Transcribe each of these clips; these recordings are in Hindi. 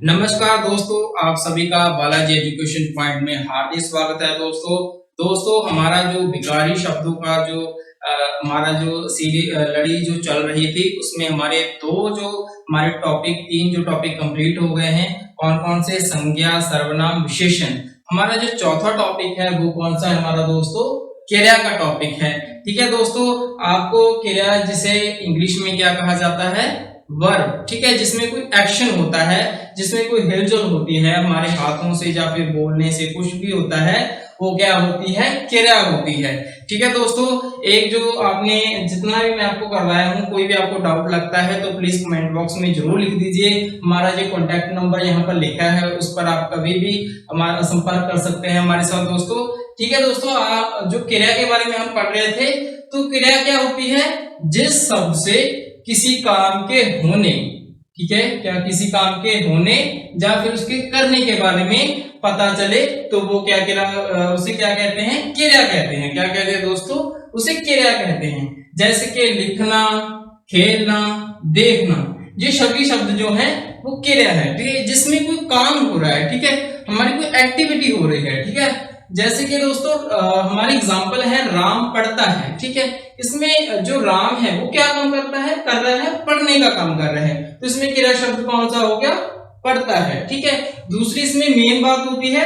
नमस्कार दोस्तों, आप सभी का बालाजी एजुकेशन पॉइंट में हार्दिक स्वागत है। दोस्तों हमारा जो भिखारी शब्दों का जो हमारा जो सीरीज लड़ी जो चल रही थी, उसमें हमारे तीन जो टॉपिक कंप्लीट हो गए हैं। कौन कौन से? संज्ञा, सर्वनाम, विशेषण। हमारा जो चौथा टॉपिक है वो कौन सा है हमारा दोस्तों? क्रिया का टॉपिक है। ठीक है दोस्तों, आपको क्रिया जिसे इंग्लिश में क्या कहा जाता है? वर्ब। ठीक है, जिसमें कोई एक्शन होता है, जिसमें कोई हिलजुल होती है हमारे हाथों से या फिर बोलने से, कुछ भी होता है, वो क्या होती है? क्रिया होती है। ठीक है दोस्तों, एक जो आपने जितना भी मैं आपको करवाया हूँ, कोई भी आपको डाउट लगता है तो प्लीज कमेंट बॉक्स में जरूर लिख दीजिए। हमारा जो कॉन्टैक्ट नंबर यहाँ पर लिखा है उस पर आप कभी भी हमारा संपर्क कर सकते हैं हमारे साथ दोस्तों। ठीक है दोस्तों, जो क्रिया के बारे में हम पढ़ रहे थे, तो क्रिया क्या होती है? जिस शब्द से किसी काम के होने, ठीक है, क्या किसी काम के होने या फिर उसके करने के बारे में पता चले तो वो क्या उसे क्या कहते हैं? क्रिया कहते हैं। क्या कहते हैं दोस्तों? उसे क्रिया कहते हैं। जैसे कि लिखना, खेलना, देखना, ये सभी शब्द जो है वो क्रिया है। ठीक है, जिसमें कोई काम हो रहा है, ठीक है, हमारी कोई एक्टिविटी हो रही है। ठीक है, जैसे कि दोस्तों हमारी एग्जांपल है राम पढ़ता है। ठीक है, इसमें जो राम है वो क्या काम करता है? कर रहा है, पढ़ने का काम कर रहा है, तो इसमें क्रिया शब्द कौन सा हो गया? पढ़ता है। ठीक है, दूसरी इसमें मेन बात होती है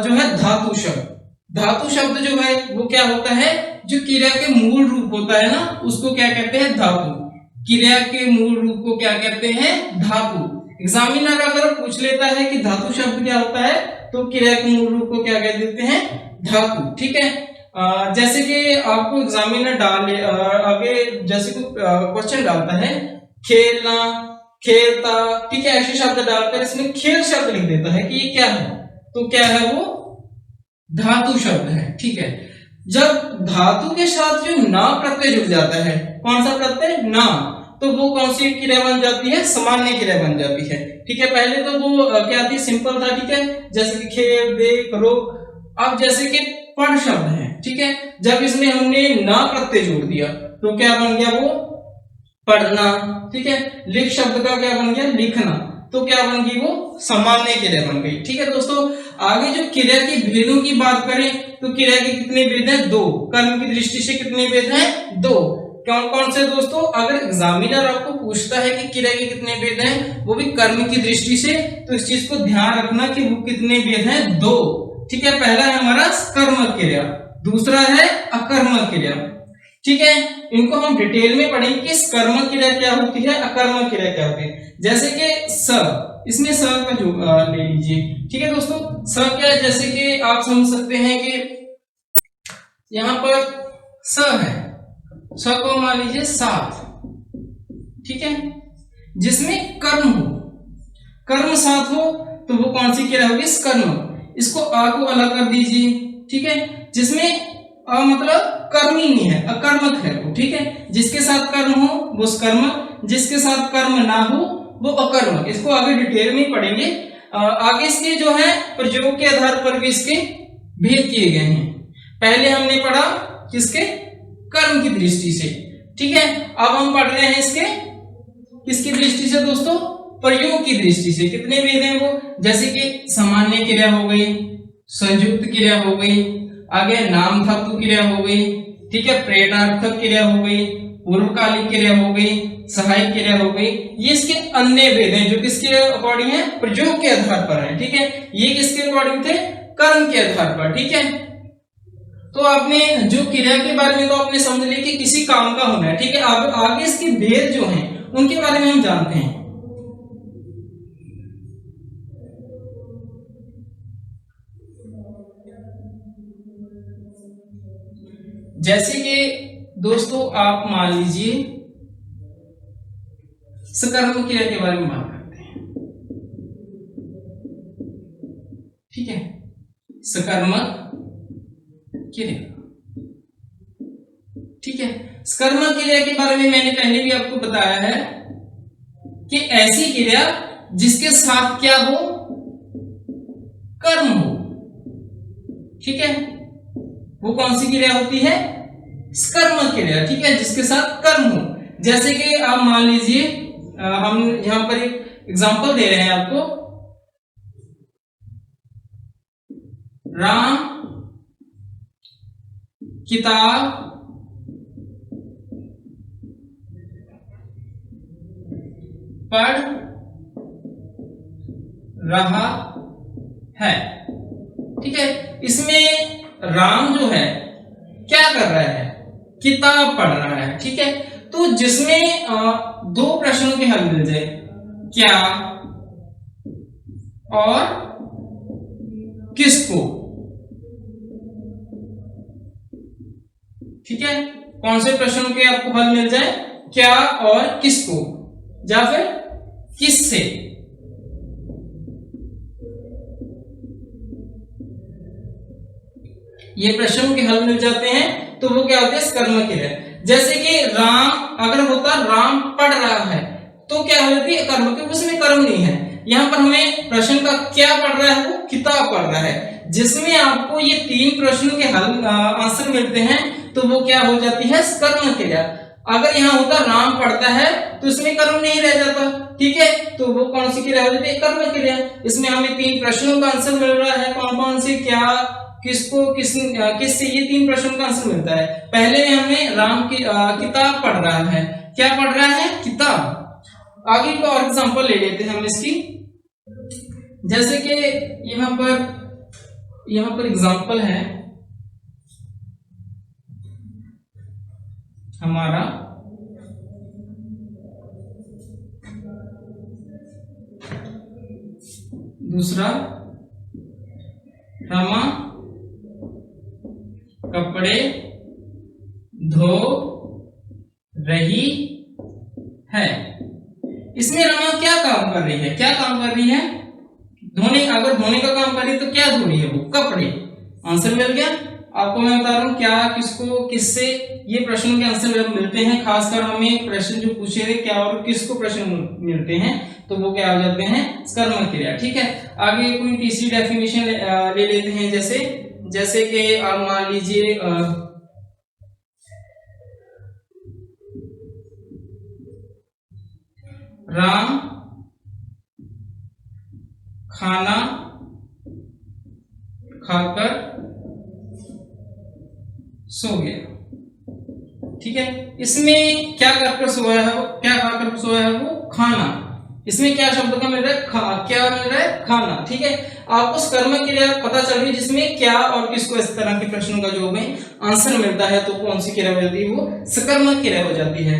जो है धातु शब्द। धातु शब्द जो है वो क्या होता है? जो क्रिया के मूल रूप होता है ना, उसको क्या कहते हैं? धातु। क्रिया के मूल रूप को क्या कहते हैं? धातु। एग्जामिनर अगर पूछ लेता है कि धातु शब्द क्या होता है, तो क्रिया के मूल रूप को क्या कह देते हैं? धातु। ठीक है, जैसे कि आपको एग्जामिनर आगे जैसे क्वेश्चन डालता है, खेलना, खेलता, ठीक है, ऐसे शब्द डालकर इसमें खेल शब्द लिख देता है कि ये क्या है, तो क्या है वो? धातु शब्द है। ठीक है, जब धातु के साथ जो ना प्रत्यय जुड़ जाता है, कौन सा प्रत्यय? ना, तो वो कौन सी क्रिया बन जाती है? सामान्य क्रिया बन जाती है। ठीक है, पहले तो वो क्या थी? सिंपल था। ठीक है, जैसे कि खेल, देख, रोक। अब जैसे कि पढ़ शब्द है, ठीक है, जब इसमें हमने ना प्रत्यय जोड़ दिया तो क्या बन गया? वो पढ़ना। ठीक है, लिख शब्द का क्या बन गया? लिखना, तो क्या बन गई? वो सामान्य क्रिया बन गई। ठीक है दोस्तों, आगे जो क्रिया के भेदों की बात करें तो क्रिया के कितने भेद हैं? दो। कर्म की दृष्टि से कितने भेद हैं? दो। कौन कौन से दोस्तों? अगर एग्जामिनर आपको पूछता है कि क्रिया के कितने भेद हैं, वो भी कर्म की दृष्टि से, तो इस चीज को ध्यान रखना कि वो कितने भेद हैं? दो। ठीक है, पहला है हमारा कर्मक क्रिया, दूसरा है अकर्मक क्रिया। ठीक है, इनको हम डिटेल में पढ़ेंगे कि कर्मक क्रिया क्या होती है, अकर्मक क्रिया क्या होती है। जैसे कि स, इसमें स का जो ले लीजिए। ठीक है दोस्तों, स क्या है? जैसे कि आप समझ सकते हैं कि यहां पर स है, स को मान लीजिए साथ। ठीक है, जिसमें कर्म हो, कर्म साथ हो, तो वो कौन सी क्रिया होगी? कर्म। इसको आ को अलग कर दीजिए। ठीक है, जिसमें अ मतलब कर्म ही नहीं है, अकर्मक है वो। ठीक है, जिसके साथ कर्म हो वो कर्मक, जिसके साथ कर्म ना हो वो अकर्मक। इसको आगे डिटेल में पढ़ेंगे। आगे इसके जो है प्रयोग के आधार पर भी इसके भेद किए गए हैं। पहले हमने पढ़ा किसके? कर्म की दृष्टि से। ठीक है, अब हम पढ़ रहे हैं इसके किसकी दृष्टि से दोस्तों? प्रयोग की दृष्टि से। कितने भेद हैं वो? जैसे कि सामान्य क्रिया हो गई, संयुक्त क्रिया हो गई, आगे नाम धातु क्रिया हो गई, ठीक है, प्रेरणार्थक क्रिया हो गई, पूर्वकालिक क्रिया हो गई, सहायक क्रिया हो गई। ये इसके अन्य भेद हैं जो किसके अकॉर्डिंग है? प्रयोग के आधार पर है। ठीक है, ये किसके अकॉर्डिंग थे? कर्म के आधार पर। ठीक है, तो आपने जो क्रिया के बारे में तो आपने समझ लिया कि किसी काम का होना है। ठीक है, अब आगे इसके भेद जो हैं उनके बारे में हम जानते हैं। जैसे कि दोस्तों आप मान लीजिए सकर्मक क्रिया के बारे में बात करते हैं। ठीक है, सकर्मक क्रिया। ठीक है, सकर्मक क्रिया के बारे में मैंने पहले भी आपको बताया है कि ऐसी क्रिया जिसके साथ क्या हो? कर्म हो। ठीक है, वो कौन सी क्रिया होती है? कर्मक क्रिया। ठीक है, जिसके साथ कर्म हो। जैसे कि आप मान लीजिए हम यहाँ पर एक एग्जांपल दे रहे हैं आपको राम किताब पढ़ रहा है। ठीक है, इसमें राम जो है क्या कर रहा है, किताब पढ़ रहा है। ठीक है, तो जिसमें दो प्रश्नों के हल मिल जाए, क्या और किसको। ठीक है, कौन से प्रश्नों के आपको हल मिल जाए, क्या और किसको या फिर किससे। ये प्रश्नों के हल मिल जाते हैं तो वो क्या होते हैं, कर्म क्रिया। जैसे कि राम अगर होता राम पढ़ रहा है तो क्या होती है, कर्म, क्योंकि उसमें कर्म नहीं है। यहाँ पर हमें प्रश्न का क्या पढ़ रहा है, वो किताब पढ़ रहा है। जिसमें आपको ये तीन प्रश्नों के हल आंसर मिलते हैं तो वो क्या हो जाती है, कर्म क्रिया। अगर यहाँ होता राम पढ़ता है तो इसमें कर्म नहीं रह जाता। ठीक है, तो वो कौन सी क्रिया हो जाती है, कर्म क्रिया। इसमें हमें तीन प्रश्नों का आंसर मिल रहा है, कौन कौन से, क्या, किसको, किससे, ये तीन प्रश्नों का आंसर मिलता है। पहले में हमें राम की किताब पढ़ रहा है, क्या पढ़ रहा है, किताब। आगे को और एग्जांपल ले लेते हैं हम इसकी। जैसे कि यहाँ पर एग्जांपल है हमारा दूसरा, रमा कपड़े धो रही है। इसमें रमा क्या काम कर रही है, क्या काम कर रही है, धोने। अगर धोने का काम कर रही है तो क्या धो रही है, वो कपड़े। आंसर मिल गया आपको। मैं बता रहा हूं क्या, किसको, किससे, ये प्रश्नों के आंसर मिलते हैं। खासकर हमें प्रश्न जो पूछे थे क्या और किसको प्रश्न मिलते हैं तो वो क्या हो जाते हैं, कर्म क्रिया। ठीक है, आगे कोई तीसरी डेफिनेशन ले लेते हैं। जैसे कि आप मान लीजिए राम खाना खाकर सो गया। ठीक है, इसमें क्या खाकर सोया है, क्या खाकर सोया है, वो खाना। इसमें क्या शब्द का मिल रहा है, क्या मिल रहा है, खाना। ठीक है, आपको कर्म क्रिया पता चल रही है जिसमें क्या और किसको, इस तरह के प्रश्नों का जो हमें आंसर मिलता है तो कौन सी क्रिया हो जाती है, वो सकर्मक क्रिया हो जाती है।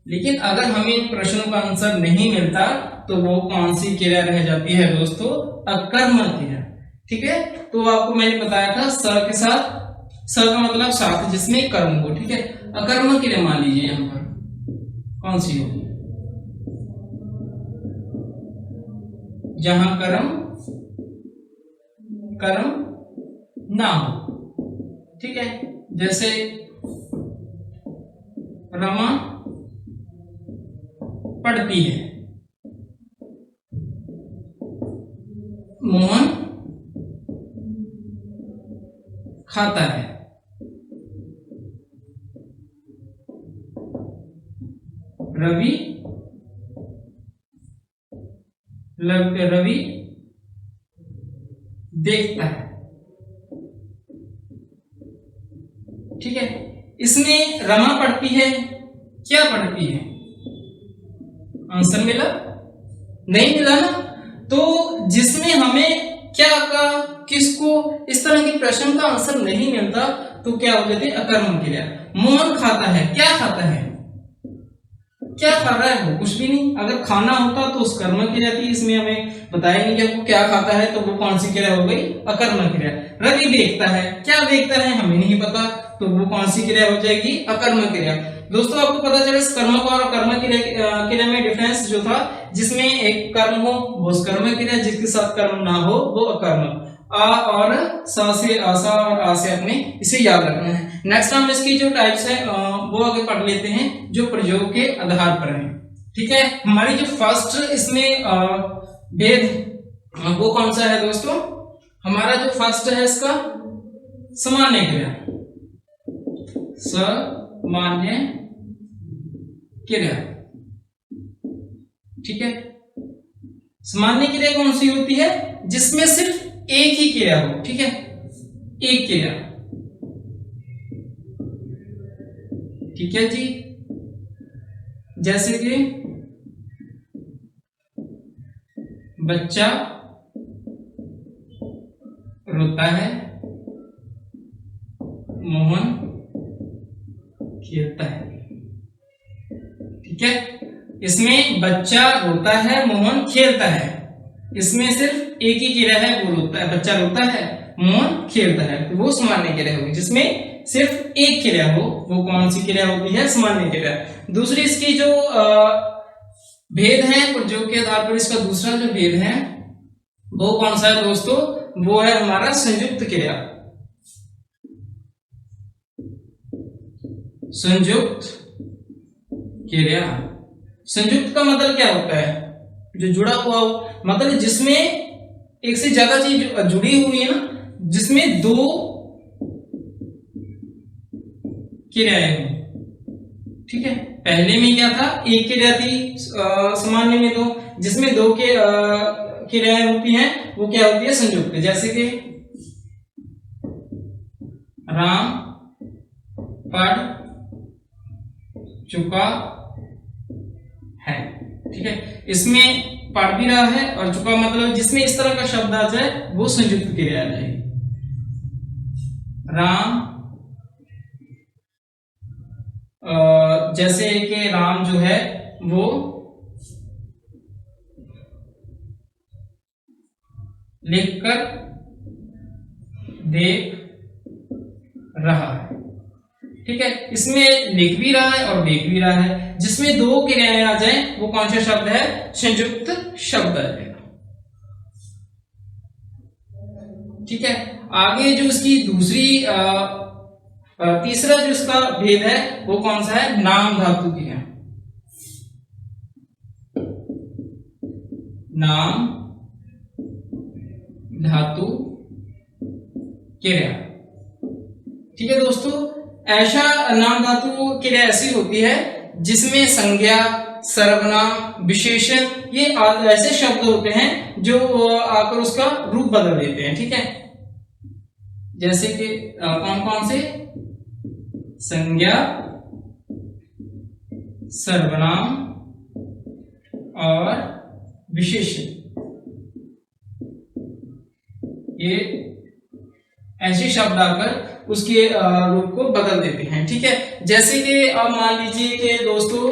लेकिन अगर हमें प्रश्नों का आंसर नहीं मिलता तो वो कौन सी क्रिया रह जाती है दोस्तों, अकर्मक क्रिया। ठीक है, तो आपको मैंने बताया था स के साथ, स का मतलब साथ जिसमें कर्म हो। ठीक है, अकर्मक क्रिया मान लीजिए यहाँ पर कौन सी होगी, जहां कर्म ना हो। ठीक है, जैसे रमा पढ़ती है, मोहन खाता है, रवि देखता है। ठीक है, इसमें रमा पढ़ती है, क्या पढ़ती है, आंसर मिला, नहीं मिला ना। तो जिसमें हमें क्या का, किसको, इस तरह के प्रश्न का आंसर नहीं मिलता तो क्या हो जाती है, अकर्मक क्रिया। मोहन खाता है, क्या खाता है, क्या खा रहा है, वो कुछ भी नहीं। अगर खाना होता तो उस कर्म की जाती, इसमें हमें बताया नहीं कि वो क्या खाता है तो वो कौन सी क्रिया हो गई, अकर्मक क्रिया। रवि देखता है, क्या देखता है, हमें नहीं पता तो वो कौन सी क्रिया हो जाएगी, अकर्मक क्रिया। दोस्तों आपको पता चला इस कर्मक और अकर्मक क्रिया में डिफरेंस जो था, जिसमें एक कर्म हो वो कर्मक क्रिया, जिसके साथ कर्म ना हो वो अकर्मक। आ और सा से, आसा और आ से अपने इसे याद रखना है। नेक्स्ट हम इसकी जो टाइप्स है वो आगे पढ़ लेते हैं जो प्रयोग के आधार पर है। ठीक है, हमारी जो फर्स्ट इसमें भेद वो कौन सा है दोस्तों, हमारा जो फर्स्ट है इसका सामान्य क्रिया, सामान्य क्रिया। ठीक है, सामान्य क्रिया कौन सी होती है, जिसमें सिर्फ एक ही क्रिया हो, ठीक है, एक क्रिया, ठीक है जी। जैसे कि बच्चा रोता है, मोहन खेलता है, ठीक है। इसमें बच्चा रोता है, मोहन खेलता है, इसमें सिर्फ एक ही क्रिया है, वो रोता है, बच्चा रोता है, मोहन खेलता है, तो वो सामान्य क्रिया होगी। जिसमें सिर्फ एक क्रिया हो वो कौन सी क्रिया होती है? सामान्य क्रिया। दूसरी इसकी जो भेद है, जो के आधार पर इसका दूसरा जो भेद है वो कौन सा है दोस्तों? वो है हमारा संयुक्त क्रिया। संयुक्त क्रिया, संयुक्त का मतलब क्या होता है? जो जुड़ा हुआ हो, मतलब जिसमें एक से ज्यादा चीज जुड़ी हुई है ना, जिसमें दो क्रियाएं हो, ठीक है। पहले में क्या था? एक क्रिया थी, सामान्य में दो, जिसमें दो के क्रियाएं होती हैं वो क्या होती है? संयुक्त। जैसे कि राम पढ़ चुका है, ठीक है। इसमें पढ़ भी रहा है और चुका, मतलब जिसमें इस तरह का शब्द आ जाए वो संयुक्त क्रिया आ जाएगी। राम, जैसे कि राम जो है वो लिखकर देख रहा है, ठीक है। इसमें लिख भी रहा है और देख भी रहा है, जिसमें दो क्रियाएं आ जाए वो कौन सा शब्द है? संयुक्त शब्द है, ठीक है। आगे जो इसकी दूसरी तीसरा जो इसका भेद है वो कौन सा है? नाम धातु क्रिया। नाम धातु क्रिया, ठीक है दोस्तों। ऐसा नाम धातु क्रिया ऐसी होती है जिसमें संज्ञा, सर्वनाम, विशेषण ये ऐसे शब्द होते हैं जो आकर उसका रूप बदल देते हैं, ठीक है। जैसे कि कौन कौन से? संज्ञा, सर्वनाम और विशेषण, ये ऐसे शब्द आकर उसके रूप को बदल देते हैं, ठीक है। जैसे कि अब मान लीजिए कि दोस्तों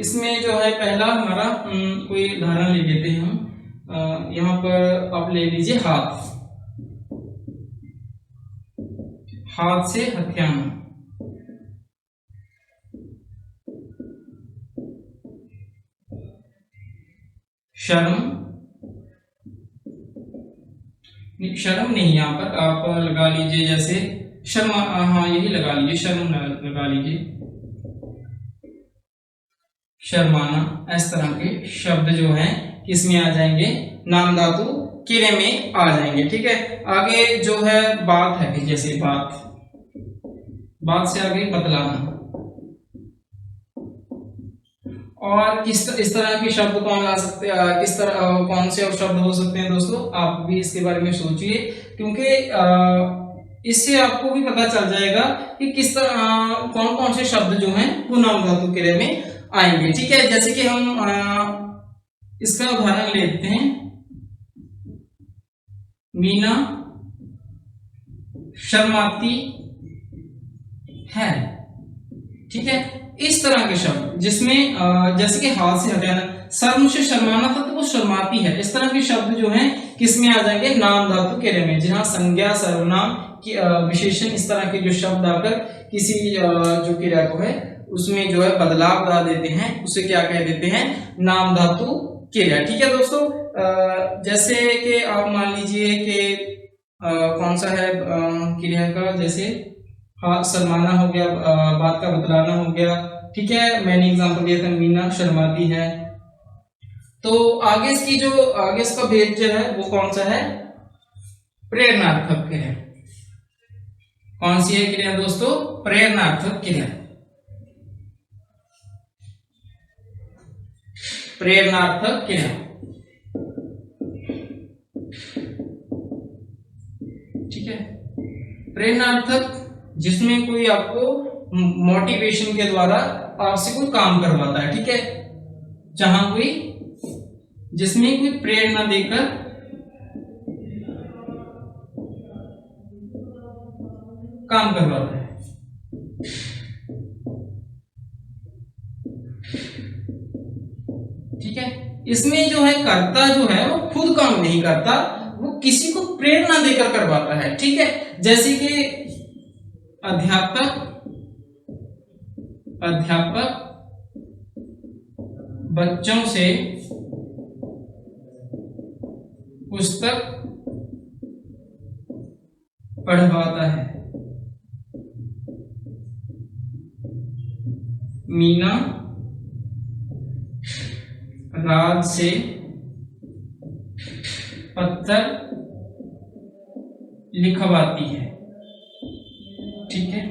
इसमें जो है पहला हमारा कोई उदाहरण ले लेते हैं हम। यहाँ पर आप ले लीजिए हाथ, हाथ से हथियाना, शर्म, शर्म नहीं, यहाँ पर आप लगा लीजिए जैसे शर्मा, हाँ यही लगा लीजिए, शर्म लगा लीजिए, शर्माना। इस तरह के शब्द जो हैं किसमें आ जाएंगे? नाम धातु क्रिया में आ जाएंगे, ठीक है। आगे जो है बात है कि जैसे बात, बात से आगे बतलाना, और इस तरह के शब्द कौन ला सकते हैं? किस तरह कौन से और शब्द हो सकते हैं दोस्तों? आप भी इसके बारे में सोचिए, क्योंकि इससे आपको भी पता चल जाएगा कि किस तरह कौन कौन से शब्द जो हैं वो नाम धातु क्रिया में आएंगे, ठीक है। जैसे कि हम इसका उदाहरण लेते हैं, मीना शर्माती है, ठीक है। इस तरह के शब्द जिसमें जैसे कि हाथ से हटाना, शर्म से शर्माना था तो वो शर्माती है, इस तरह के शब्द जो हैं किसमें आ जाएंगे? नाम धातु क्रिया में, जहां संज्ञा, सर्वनाम की विशेषण इस तरह के जो शब्द आकर किसी जो क्रिया को है उसमें जो है बदलाव ला देते हैं, उसे क्या कह देते हैं? नाम धातु क्रिया, ठीक है दोस्तों। जैसे कि आप मान लीजिए कि कौन सा है क्रिया का, जैसे हाँ शर्माना हो गया, बात का बतलाना हो गया, ठीक है। मैंने एग्जांपल दिया था मीना शर्माती है। तो आगे इसकी जो आगे इसका भेद जो है वो कौन सा है? प्रेरणार्थक क्रिया। कौन सी है क्रिया दोस्तों? प्रेरणार्थक क्रिया। प्रेरणार्थक क्रिया, प्रेरणार्थक जिसमें कोई आपको मोटिवेशन के द्वारा आपसे कोई काम करवाता है, ठीक है, जहां कोई जिसमें कोई प्रेरणा देकर काम करवाता है। ठीक है, इसमें जो है कर्ता जो है वो खुद काम नहीं करता, वो किसी को प्रेरणा देकर करवाता है। ठीक है, जैसे कि अध्यापक बच्चों से पुस्तक पढ़वाता है, मीना राज से पत्र लिखवाती है। ठीक है,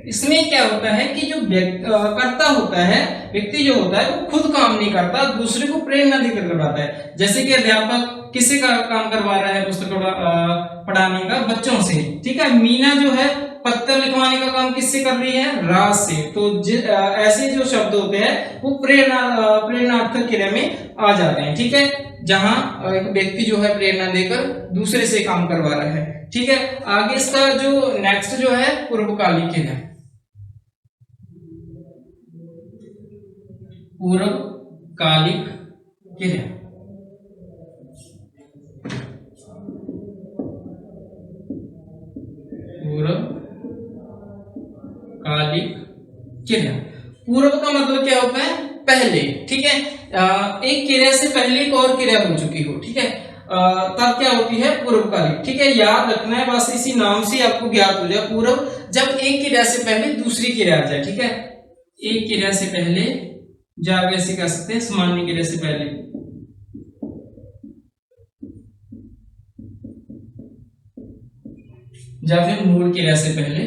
इसमें क्या होता है कि जो कर्ता होता है, व्यक्ति जो होता है वो खुद काम नहीं करता, दूसरे को प्रेरणा देकर करवाता है। जैसे कि अध्यापक किसी का काम करवा रहा है पुस्तक पढ़ाने का, बच्चों से। ठीक है, मीना जो है पत्र लिखवाने का काम किससे कर रही है, राज से। तो ऐसे जो शब्द होते हैं वो प्रेरणार्थक क्रिया में आ जाते हैं। ठीक है, जहां एक व्यक्ति जो है प्रेरणा देकर दूसरे से काम करवा रहा है। ठीक है, आगे इसका जो नेक्स्ट जो है पूर्वकालिक क्रिया, पूर्वकालिक क्रिया। पूर्वकालिक क्रिया, पूर्व का मतलब क्या होता है, पहले। ठीक है, एक क्रिया से पहले एक और क्रिया हो चुकी हो। ठीक है, तब क्या होती है, पूर्वकालिक। ठीक है, याद रखना है, बस इसी नाम से आपको ज्ञात हो जाए पूर्व, जब एक क्रिया से पहले दूसरी क्रिया आ जाए। ठीक है, एक क्रिया से पहले, या वैसे कह सकते हैं सामान्य क्रिया से पहले, या फिर मूल क्रिया से पहले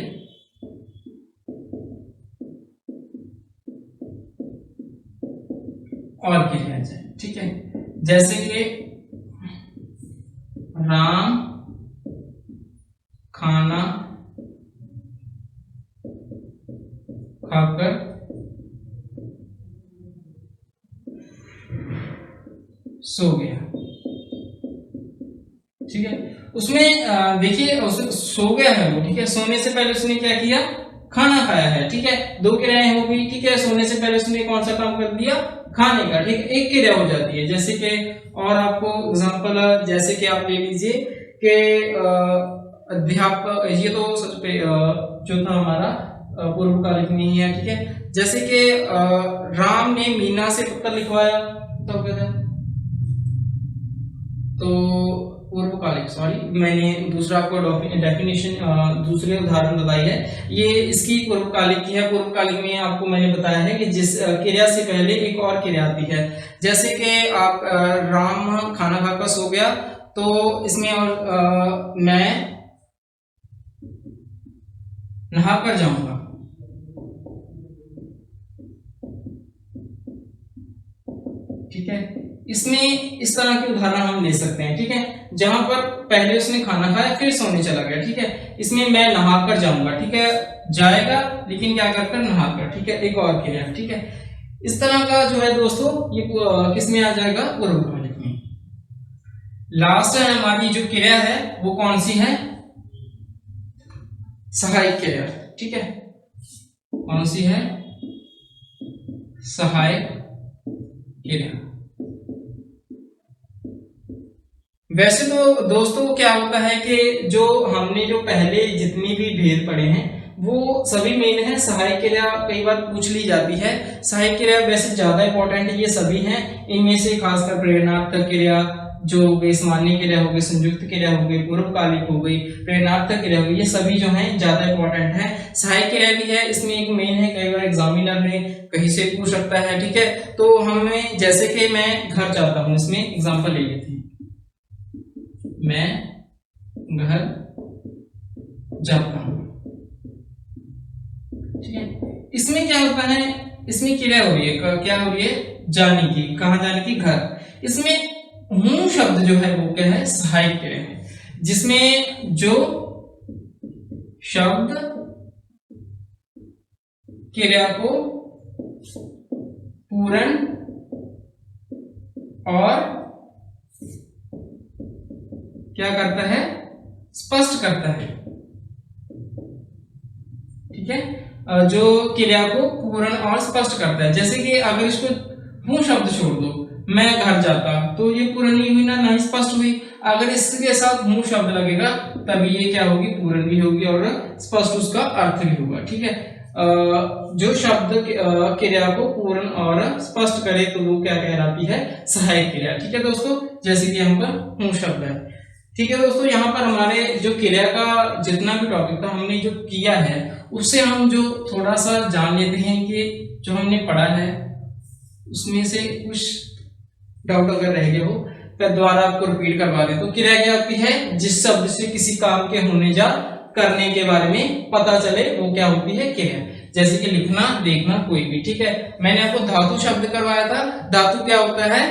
और क्रिया आ जाए। ठीक है, जैसे कि राम खाना खाकर सो गया। ठीक है, उसमें देखिए सो गया है वो। ठीक है, सोने से पहले उसने क्या किया, खाना खाया है। ठीक है, दो क्रियाएं हो गई। ठीक है, सोने से पहले उसने कौन सा काम कर दिया, खाने का। ठीक है, एक क्रिया हो जाती है। जैसे कि और आपको एग्जांपल जैसे कि आप ले लीजिए कि अध्यापक, ये तो जो था हमारा पूर्वकालिक नहीं है। ठीक है, जैसे कि राम ने मीना से पत्र लिखवाया, तो क्या था, तो पूर्वकालिक, सॉरी मैंने दूसरा आपको डेफिनेशन दूसरे उदाहरण बताई है, ये इसकी पूर्वकालिक की है। पूर्वकालिक में आपको मैंने बताया है कि जिस क्रिया से पहले एक और क्रिया आती है। जैसे कि आप राम खाना खाकर सो गया, तो इसमें और मैं नहाकर जाऊंगा। ठीक है, इसमें इस तरह के उदाहरण हम ले सकते हैं। ठीक है, जहां पर पहले उसने खाना खाया फिर सोने चला गया। ठीक है, इसमें मैं नहाकर जाऊंगा। ठीक है, जाएगा लेकिन क्या कर नहाकर। ठीक है, एक और क्रिया। ठीक है, इस तरह का जो है दोस्तों ये किसमें आ जाएगा, पूर्वकालिक में। लास्ट है हमारी जो क्रिया है वो कौन सी है, सहायक क्रिया। ठीक है, कौन सी है, सहायक क्रिया। वैसे तो दोस्तों क्या होता है कि जो हमने जो पहले जितनी भी भेद पढ़े हैं वो सभी मेन है। सहायक क्रिया कई बार पूछ ली जाती है। सहायक क्रिया वैसे ज्यादा इंपॉर्टेंट ये सभी हैं। इनमें से खासकर प्रेरणार्थक क्रिया जो हो गई, सामान्य क्रिया हो गई, संयुक्त क्रिया हो गई, पूर्वकालिक हो गई, प्रेरणार्थक क्रिया हो गई, ये सभी जो हैं ज्यादा इंपॉर्टेंट है। सहायक क्रिया भी है, इसमें एक मेन है, कई बार एग्जामिनर ने कहीं से पूछ सकता है। ठीक है, तो हमें जैसे कि मैं घर जाता हूँ, इसमें एग्जाम्पल ले लेते हैं, मैं घर जाता हूं। ठीक है, इसमें क्या होता है, इसमें क्रिया हो रही है, क्या हो रही है, जाने की। कहां जाने की, घर। इसमें मूल शब्द जो है वो क्या है, सहायक क्रिया है, जिसमें जो शब्द क्रिया को पूर्ण और क्या करता है, स्पष्ट करता है। ठीक है, जो क्रिया को पूर्ण और स्पष्ट करता है। जैसे कि अगर इसको हूं शब्द छोड़ दो, मैं घर जाता, तो ये पूर्ण नहीं हुई ना, नहीं स्पष्ट हुई। अगर इसके साथ हूं शब्द लगेगा तभी ये क्या होगी, पूर्ण भी होगी और स्पष्ट उसका अर्थ भी होगा। ठीक है, जो शब्द क्रिया को पूर्ण और स्पष्ट करे तो वो क्या कहलाती है, सहायक क्रिया। ठीक है दोस्तों, जैसे कि यहाँ पर हूं शब्द है। ठीक है दोस्तों, यहाँ पर हमारे जो क्रिया का जितना भी टॉपिक था हमने जो किया है उससे हम जो थोड़ा सा जान लेते हैं कि जो हमने पढ़ा है उसमें से कुछ डाउट अगर रह गया हो तो दोबारा आपको रिपीट करवा दें। तो क्रिया क्या होती है, जिस शब्द से किसी काम के होने या करने के बारे में पता चले वो क्या होती है, क्रिया। जैसे कि लिखना, देखना, कोई भी। ठीक है, मैंने आपको धातु शब्द करवाया था। धातु क्या होता है,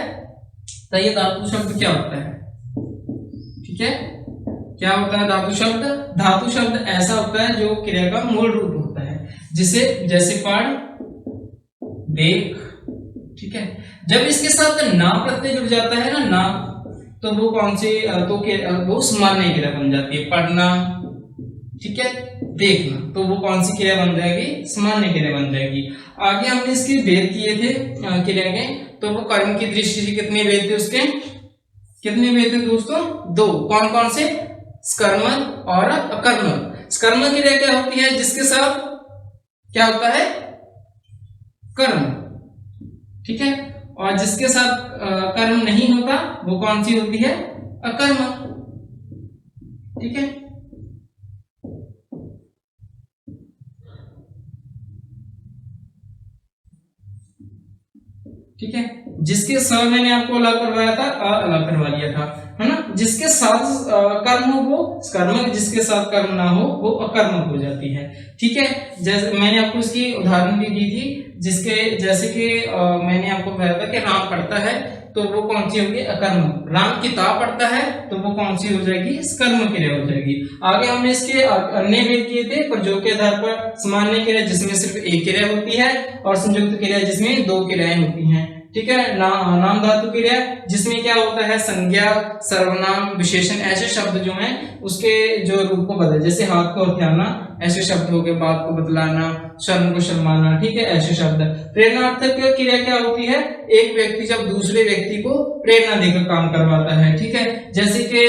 तो ये धातु शब्द क्या होता है, ठीक है, क्या होता है धातु शब्द? धातु शब्द ऐसा होता है जो क्रिया का मूल रूप होता है, जिसे जैसे पढ़, देख। ठीक है, जब इसके साथ ना प्रत्यय जुड़ जाता है ना, तो वो कौन सी, तो वो सामान्य क्रिया बन जाती है। पढ़ना, ठीक है, देखना, तो वो कौन सी क्रिया बन जाएगी, सामान्य क्रिया बन जाएगी। आगे हमने इसके भेद किए थे क्रिया के, तो वो कर्म की दृष्टि से कितने भेद थे उसके, कितने भेद थे दोस्तों, 2। कौन कौन से, स्कर्मक और अकर्मक। स्कर्मक क्रिया क्या होती है, जिसके साथ क्या होता है, कर्म। ठीक है, और जिसके साथ कर्म नहीं होता वो कौन सी होती है, अकर्मक। ठीक है, ठीक है, जिसके साथ मैंने आपको अलग करवाया था, अलग करवा लिया था, है ना। जिसके साथ कर्म हो वो कर्मक, जिसके साथ कर्म ना हो वो अकर्मक हो जाती है। ठीक है, जैसे मैंने आपको इसकी उदाहरण भी दी थी, जिसके जैसे कि मैंने आपको बताया था कि राम पढ़ता है तो वो कौन सी होगी, अकर्मक। राम किताब पढ़ता है तो वो कौन सी हो जाएगी, कर्म क्रिया हो जाएगी। आगे हमने इसके अन्य भेद किए थे प्रयोग के आधार पर। सामान्य क्रिया जिसमें सिर्फ एक क्रिया होती है और संयुक्त क्रिया जिसमें 2 क्रियाएं होती हैं। ठीक है, नाम धातु क्रिया जिसमें क्या होता है, संज्ञा, सर्वनाम, विशेषण, ऐसे शब्द जो हैं उसके जो रूप को बदले, जैसे हाथ को हथियाना, ऐसे शब्द हो गए, बात को बदलाना, शर्म को शर्माना। ठीक है, ऐसे शब्द। प्रेरणार्थक क्रिया क्या होती है, एक व्यक्ति जब दूसरे व्यक्ति को प्रेरणा देकर काम करवाता है। ठीक है, जैसे कि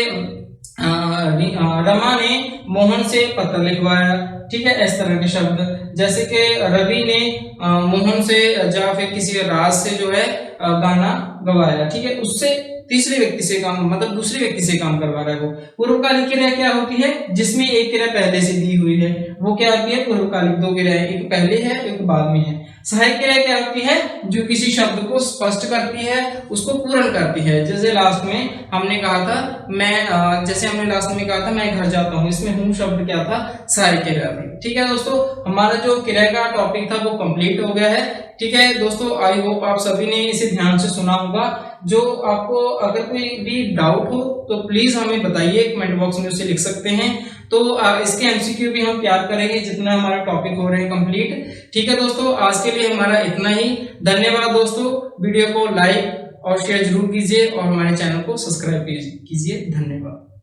रमा ने मोहन से पत्र लिखवाया। ठीक है, इस तरह के शब्द। जैसे कि रवि ने मोहन से या फिर किसी राज से जो है गाना गवाया। ठीक है, उससे तीसरे व्यक्ति से काम, मतलब दूसरे व्यक्ति से काम करवा रहा है वो। पूर्वकालिक क्रिया क्या होती है, जिसमें एक क्रिया पहले से दी हुई है, वो क्या होती है, पूर्वकालिक। 2 क्रियाएं, एक पहले है एक बाद में है। सहायक क्रिया क्या होती है, जो किसी शब्द को स्पष्ट करती है, उसको पूर्ण करती है। जैसे लास्ट में हमने कहा था मैं, जैसे हमने लास्ट में कहा था मैं घर जाता हूँ, इसमें हूँ शब्द क्या था, सहायक क्रिया थी। ठीक है दोस्तों, हमारा जो क्रिया का टॉपिक था वो कंप्लीट हो गया है। ठीक है दोस्तों, आई होप आप सभी ने इसे ध्यान से सुना होगा। जो आपको अगर कोई भी डाउट हो तो प्लीज हमें बताइए, कमेंट बॉक्स में उसे लिख सकते हैं। तो इसके एमसीक्यू भी हम तैयार करेंगे जितना हमारा टॉपिक हो रहे हैं कंप्लीट। ठीक है दोस्तों, आज के लिए हमारा इतना ही। धन्यवाद दोस्तों, वीडियो को लाइक और शेयर जरूर कीजिए और हमारे चैनल को सब्सक्राइब कीजिए। धन्यवाद।